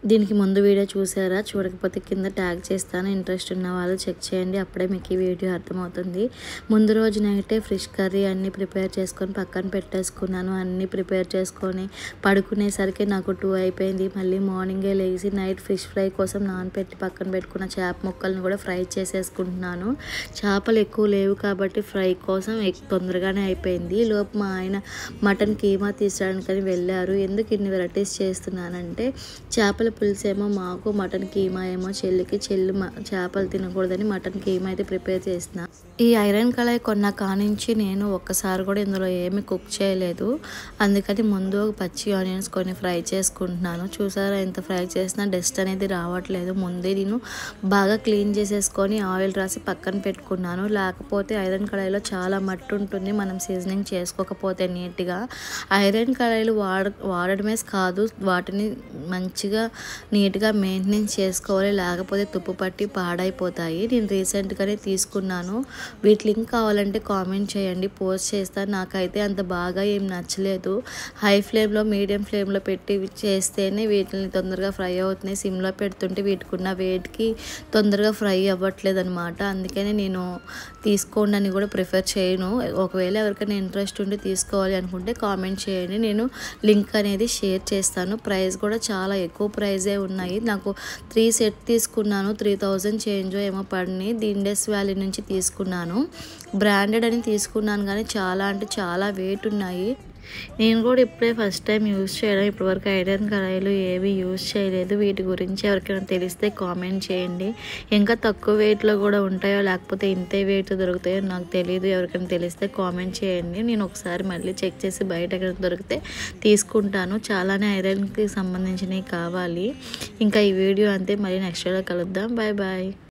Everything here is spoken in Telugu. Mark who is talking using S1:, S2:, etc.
S1: దీనికి ముందు వీడియో చూసారా? చూడకపోతే కింద ట్యాగ్ చేస్తాను. ఇంట్రెస్ట్ ఉన్న వాళ్ళు చెక్ చేయండి. అప్పుడే మీకు ఈ వీడియో అర్థమవుతుంది. ముందు రోజు నైటే ఫిష్ కర్రీ అన్నీ ప్రిపేర్ చేసుకొని పక్కన పెట్టేసుకున్నాను. అన్నీ ప్రిపేర్ చేసుకొని పడుకునేసరికి నాకు 2 అయిపోయింది. మళ్ళీ మార్నింగే లేచి నైట్ ఫిష్ ఫ్రై కోసం నానపెట్టి పక్కన పెట్టుకున్న చేప ముక్కలను కూడా ఫ్రై చేసేసుకుంటున్నాను. చేపలు ఎక్కువ లేవు కాబట్టి ఫ్రై కోసం తొందరగానే అయిపోయింది. లోపు మా ఆయన మటన్ కీమా తీసడానికని వెళ్ళారు. ఎందుకు ఇన్ని వెరైటీస్ చేస్తున్నానంటే చేపల పులుసు ఏమో మాకు, మటన్ కీమా ఏమో చెల్లికి. చెల్లి చేపలు తినకూడదని మటన్ కీమా అయితే ప్రిపేర్ చేసిన. ఈ ఐరన్ కళాయి కొన్న కానించి నేను ఒక్కసారి కూడా ఇందులో ఏమి కుక్ చేయలేదు. అందుకని ముందు పచ్చి ఆనియన్స్ కొన్ని ఫ్రై చేసుకుంటున్నాను. చూసారా, ఎంత ఫ్రై చేసినా డస్ట్ అనేది రావట్లేదు. ముందే నేను బాగా క్లీన్ చేసేసుకొని ఆయిల్ రాసి పక్కన పెట్టుకున్నాను. లేకపోతే ఐరన్ కళాయిలో చాలా మట్టి ఉంటుంది మనం సీజనింగ్ చేసుకోకపోతే నీట్గా. ఐరన్ కళాయిలు వాడడమే కాదు, వాటిని మంచిగా నీట్గా మెయింటెనెన్స్ చేసుకోవాలి, లేకపోతే తుప్పు పట్టి పాడైపోతాయి. నేను రీసెంట్గానే తీసుకున్నాను. వీటి లింక్ కావాలంటే కామెంట్ చేయండి, పోస్ట్ చేస్తాను. నాకైతే అంత బాగా ఏం నచ్చలేదు. హై ఫ్లేమ్లో మీడియం ఫ్లేమ్లో పెట్టి చేస్తేనే వీటిని తొందరగా ఫ్రై అవుతున్నాయి. సిమ్లో పెడుతుంటే వీటికి ఉన్న వేడికి తొందరగా ఫ్రై అవ్వట్లేదు అనమాట. అందుకని నేను తీసుకోండి అని కూడా ప్రిఫర్ చేయను. ఒకవేళ ఎవరికైనా ఇంట్రెస్ట్ ఉండి తీసుకోవాలి అనుకుంటే కామెంట్ చేయండి, నేను లింక్ అనేది షేర్ చేస్తాను. ప్రైస్ కూడా చాలా ఎక్కువ ప్రైజే ఉన్నాయి. నాకు 3 సెట్ తీసుకున్నాను. 3000 చేంజ్ ఏమో పడినాయి. ఇండస్ వ్యాలీ నుంచి తీసుకున్నాను. బ్రాండెడ్ అని తీసుకున్నాను కానీ చాలా అంటే చాలా వెయిట్ ఉన్నాయి. నేను కూడా ఇప్పుడే ఫస్ట్ టైం యూజ్ చేయడం. ఇప్పటివరకు ఐరన్ కళాయిలు ఏవి యూజ్ చేయలేదు. వీటి గురించి ఎవరికైనా తెలిస్తే కామెంట్ చేయండి. ఇంకా తక్కువ వెయిట్లో కూడా ఉంటాయో లేకపోతే ఇంతే వెయిట్ దొరుకుతాయో నాకు తెలియదు. ఎవరికైనా తెలిస్తే కామెంట్ చేయండి. నేను ఒకసారి మళ్ళీ చెక్ చేసి బయట ఎక్కడ దొరికితే తీసుకుంటాను. చాలానే ఐరన్కి సంబంధించినవి కావాలి. ఇంకా ఈ వీడియో అంతే. మళ్ళీ నెక్స్ట్ వీడియో కలుద్దాం. Bye bye.